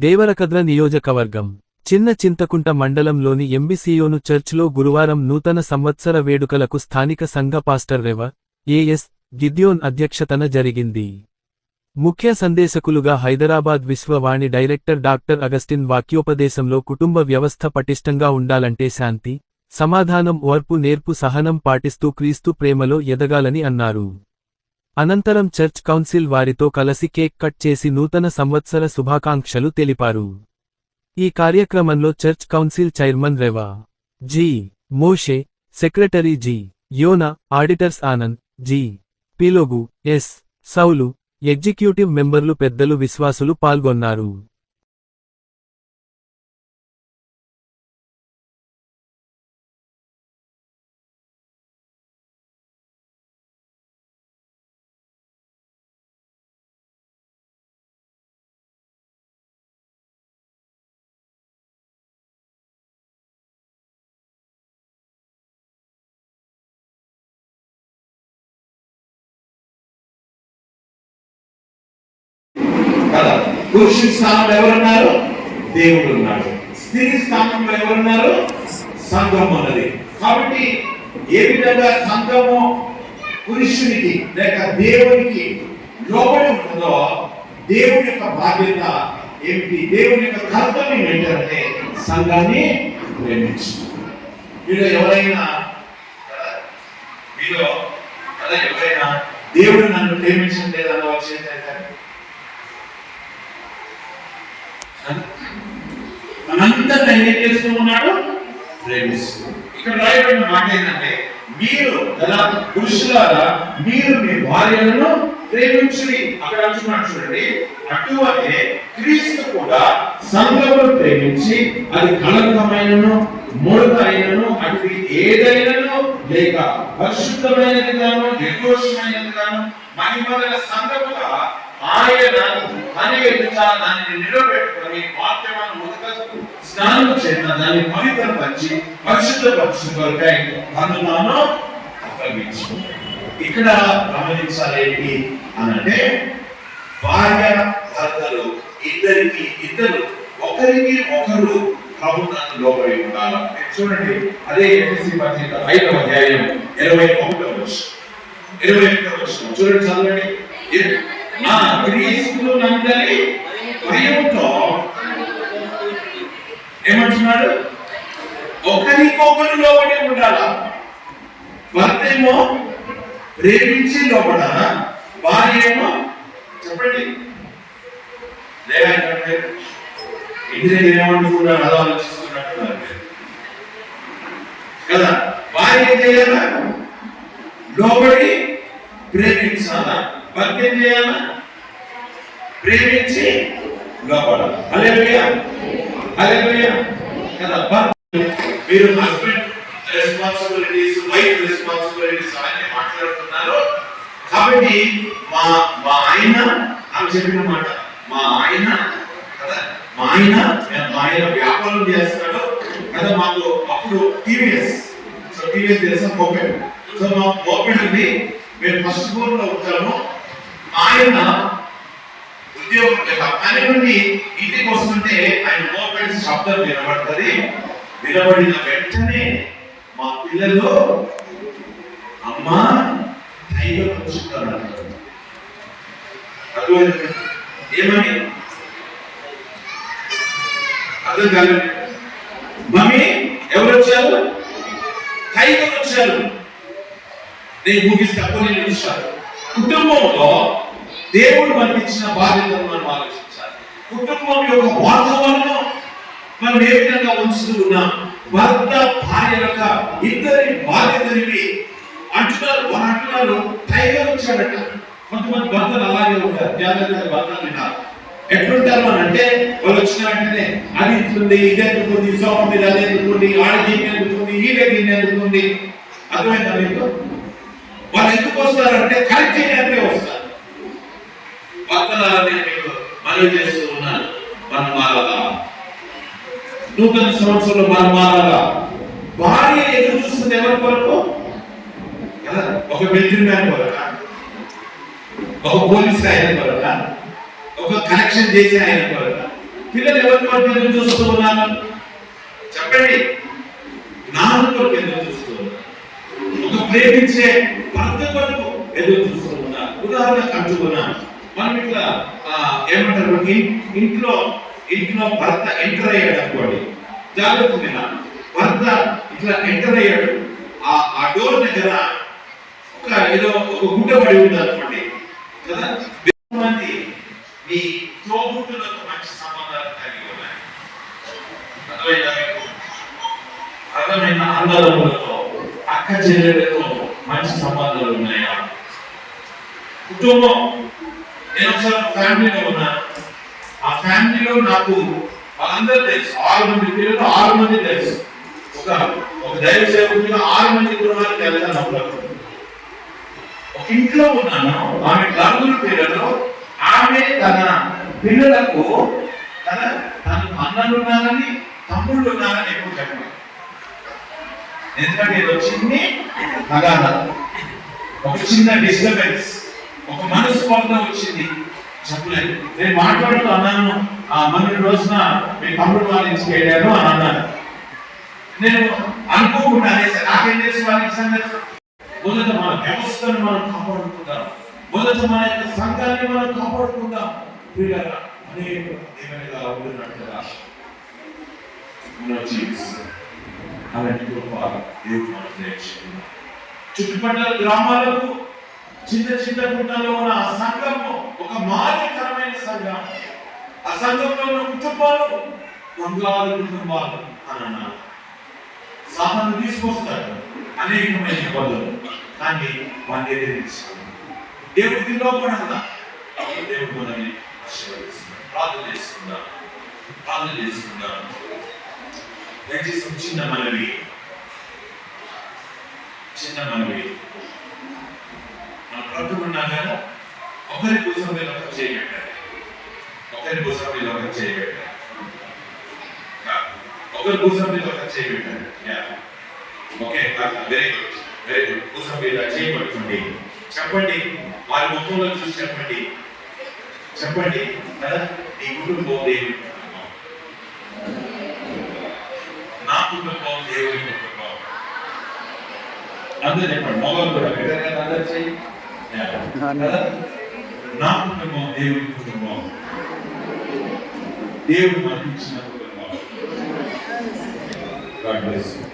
దేవరకద్ర నియోజకవర్గం చిన్న చింతకుంట మండలంలోని ఎంబీసీయోను చర్చ్లో గురువారం నూతన సంవత్సర వేడుకలకు స్థానిక సంఘ పాస్టర్ రెవ. ఏఎస్. గిద్యోన్ అధ్యక్షతన జరిగింది. ముఖ్య సందేశకులుగా Hyderabad Vishwavani director doctor Augustine వాక్యోపదేశంలో కుటుంబ వ్యవస్థ పటిష్టంగా ఉండాలంటే శాంతి, సమాధానం, ఓర్పు, నేర్పు, సహనం పాటిస్తూ క్రీస్తు ప్రేమలో ఎదగాలని అన్నారు. అనంతరం చర్చ్ కౌన్సిల్ వారితో కలసి కేక్ కట్ చేసి నూతన సంవత్సర శుభాకాంక్షలు తెలిపారు. ఈ కార్యక్రమంలో చర్చ్ కౌన్సిల్ చైర్మన్ రెవ. జి. మోషే, సెక్రటరీ జి. యోనా, ఆడిటర్స్ ఆనంద్, జి. పిలోగు, ఎస్. సౌలు, ఎగ్జిక్యూటివ్ మెంబర్లు, పెద్దలు, విశ్వాసులు పాల్గొన్నారు. పురుషుడి స్థానంలో ఎవరున్నారు? దేవుడు ఉన్నాడు. స్త్రీ స్థానంలో ఎవరున్నారు? సంఘం ఉన్నది. కాబట్టి ఏ విధంగా సంఘము పురుషునికి లేక దేవునికి లోబడి ఉంటుందో దేవుని యొక్క బాధ్యత ఏమిటి, దేవుని యొక్క కర్తవ్యం ఏంటంటే సంఘాన్ని ప్రేమించడం. మీలో ఎవరైనా దేవుడు నన్ను ప్రేమించడం లేదన్న వచ్చి మనందరిని ఏం చేస్తూ ఉన్నాడు? ప్రేమిస్తూ. ఇక్కడ రాయబడిన మాట ఏంటంటే మీరు పురుషులారా మీరు మీ భార్యలను ప్రేమించుడి. అక్కడ అంటున్నాడు చూడండి, అటువలే క్రీస్తు కూడా సంఘమును ప్రేమించి అది కళంకమైనను ముడత అయినను అటు ఏదైనను లేక పరిశుద్ధమైనది గాను నిర్దోషమైనది గాను మహిమగల సంఘముగా ఆయన తన ఎదుట దానిని నిలబెట్టుకొని వాక్యమును ఉదకస్తూ స్నానం చేత దాన్ని పవిత్రపరిచి పరిశుద్ధపరచు కొరకై తను తాను అప్పగించు. ఇక్కడ గమనించాలేంటి అనంటే భార్య భర్తలు ఇద్దరు ఒకరికి ఒకరు ప్రభుత్వానికి లోబడి ఉండాలి. చూడండి, అదే ఎఫెసీ పత్రిక 5వ అధ్యాయం 21వ వచనం చూడండి, చదవండి. క్రీస్తు నందలి భయంతో ఏమంటున్నాడు? ఒకరికొకరు లోబడి ఉండాలా? భర్త ఏమో ప్రేమించి లోబడాలా? భార్య ఏమో చెప్పండి లేదంటే ఇంటి దగ్గర ఏమనుకున్నాడు అలా ఆలోచిస్తున్నట్టున్నారు కదా. భార్య ఏం చేయాలా? లోబడి ప్రేమించాలా? భర్త ఏం చేయాలా? ప్రేమించి లోపడాలి. హల్లెలూయా, హల్లెలూయా కదా. మీరు హస్బెండ్ రెస్పాన్సిబిలిటీస్, వైఫ్ రెస్పాన్సిబిలిటీస్ అవన్నీ మాట్లాడుతున్నారు. కాబట్టి మా ఆయన అని చెప్పిన మాట, మా ఆయన కదా, మా ఆయన వ్యాపారం చేస్తాడు కదా. మాకు అప్పుడు టీవీఎస్ తెలుసా, మోపెడ్. సో మా మోపెడ్ ఉంది, మేము ఫస్ట్ ఫ్లోర్ లో ఉంటాము. ఆయన ఉద్యోగం పని నుండి ఇంటికి వస్తుంటే ఆయన మోపెడ్ శబ్దం వినబడుతుంది. వినబడిన వెంటనే మా పిల్లలు అమ్మా టైగర్ వచ్చుంటారు. ఏమని అర్థం కాదు. మమ్మీ ఎవరు వచ్చారు? టైగర్ వచ్చారు. నేను ముగిస్తే కొన్ని నిమిషాలు. కుటుంబంలో దేవుడు మనకి ఇచ్చిన బాధ్యతను మనం ఆలోచించాలి. కుటుంబం యొక్క వాతావరణం మనం ఏ విధంగా ఉంచుతూ ఉన్నాం? భర్త భార్య యొక్క ఇద్దరి బాధ్యతని అంటున్నారు. టైగర్ వచ్చాడట. కొంతమంది భర్తలు అలాగే ఉంటారు, జాగ్రత్తగా భర్తలు విన్నారు. ఎట్లుంటారు అని అంటే వాళ్ళు వచ్చిన వెంటనే అది ఎత్తుకుంది, ఇది ఎత్తుకుంది, సోఫా మీద అది ఎత్తుకుంది, ఆడి దీన్ని ఎత్తుకుంది, ఈడ దీన్ని ఎత్తుకుంది. అర్థమైందా మీకు? వాళ్ళు ఎందుకు వస్తారంటే కరెక్ట్ చేయడానికే వస్తారు. భర్తలని మీకు మనవి చేస్తూ ఉన్నాను, మనం మారాలా? నూతన సంవత్సరంలో మనం మారాలా? భార్య ఎదురు చూస్తుంది ఎవరి కొరకు? ఒక మిలిటరీ మ్యాన్ కొరక, ఒక పోలీస్ ఆయన కొరక, ఒక కలెక్షన్ చేసే ఆయన కొరక, పిల్లలు ఎవరి కొరకు ఎదురు చూస్తూ ఉన్నారు? చెప్పండి. నాన్న కొరకు ఎదురు చూస్తూ ఉన్నారు. ఒక ప్రేమించే భర్త కొరకు ఎదురు చూస్తూ ఉన్నారు. ఉదాహరణకు అంటున్నాను, మనం ఇట్లా ఏమంటారు, ఇంట్లో భర్త ఎంటర్ అయ్యాడు అనుకోండి, జాగ్రత్త మీద భర్త ఇట్లా ఎంటర్ అయ్యాడు, ఆ డోర్ దగ్గర ఏదో ఒక గుడ్డ పడి ఉంది అనుకోండి కదా. మంది మీ తోబుట్టులతో మంచి సంబంధాలు కలిగి ఉన్నాయి. అర్థమైన అన్నదమ్ములతో, అక్క చెల్లెలతో మంచి సంబంధాలు ఉన్నాయా? కుటుంబం, నేను ఒకసారి ఫ్యామిలీలో ఉన్నాను. ఆ ఫ్యామిలీలో నాకు వాళ్ళందరూ తెలుసు. 6 మంది పిల్లలు, 6 మంది తెలుసు. ఒక దైవ సేవకుడిగా 6 మంది గృహాలకు వెళ్తాను. ఒక ఇంట్లో ఉన్నాను, ఆమె నలుగురు పిల్లలు. ఆమె తన పిల్లలకు తన అన్నలు ఉన్నారని, తమ్ముళ్ళు ఉన్నారని ఎప్పుడు చెప్పాలి. ఎందుకంటే ఏదో చిన్ని తగాద, ఒక చిన్న డిస్టర్బెన్స్, ఒక మనస్పర్ధ వచ్చింది. చెప్పలేదు. నేను మాట్లాడుతూ అన్నాను, మొన్నటి రోజున మీ తమ్ముడు వాళ్ళ ఇంటికి వెళ్ళాను అని అన్నాను. నేను అనుకోకుండా నాకేం చేసి వాళ్ళకి సంగతి. మొదట మన వ్యవస్థను మనం కాపాడుకుందాం, మొదట మన యొక్క సంఘాన్ని మనం కాపాడుకుందాం. అనేక దేవునిగా ఉంటున్నట్టుగా మనం జీవిస్తున్నాం. అలాంటి గొప్ప దేవుడు మనకు నేర్చుకున్నాం. చుట్టుపక్కల గ్రామాలకు చిన్న గుంటలో ఉన్న ఆ సంఘము ఒక మాదిరికరమైన సంఘం. ఆ సంఘంలో ఉన్న కుటుంబాలు బంగారు కుటుంబాలు అని అన్నారు. సామాన్లు తీసుకొస్తారు అనేకమైన ఇబ్బందులు, కానీ వాటిని ఎదిరించారు. దేవుడికి లోపడదా, దేవుడు మనల్ని ఆశీర్వదిస్తున్నాడు. ప్రార్థన చేసుకుందాం. దయచేసి చిన్న మనవి, మన ప్రభుత్వం కదా, ఒకరి కోసం మీరు ఒకరు చేయబెట్టాలి, ఒకరి కోసం మీరు ఒకరు చేయబెట్టాలి, ఒకరి కోసం మీరు ఒకరు చేయబెట్టాలి. Okay, very good, very good. కోసం మీరు చేయబడుతుంది. చెప్పండి, వారి ముఖంలో చూసి చెప్పండి కదా, నీ కుటుంబం దేవుడి కుటుంబం, నా కుటుంబం దేవుడి కుటుంబం. అందరూ చెప్పండి, మొగలు కూడా అందరూ చేయి. నా కుటుంబం దేవుడి కుటుంబం, దేవుడు మనకి ఇచ్చిన కుటుంబం. God bless you.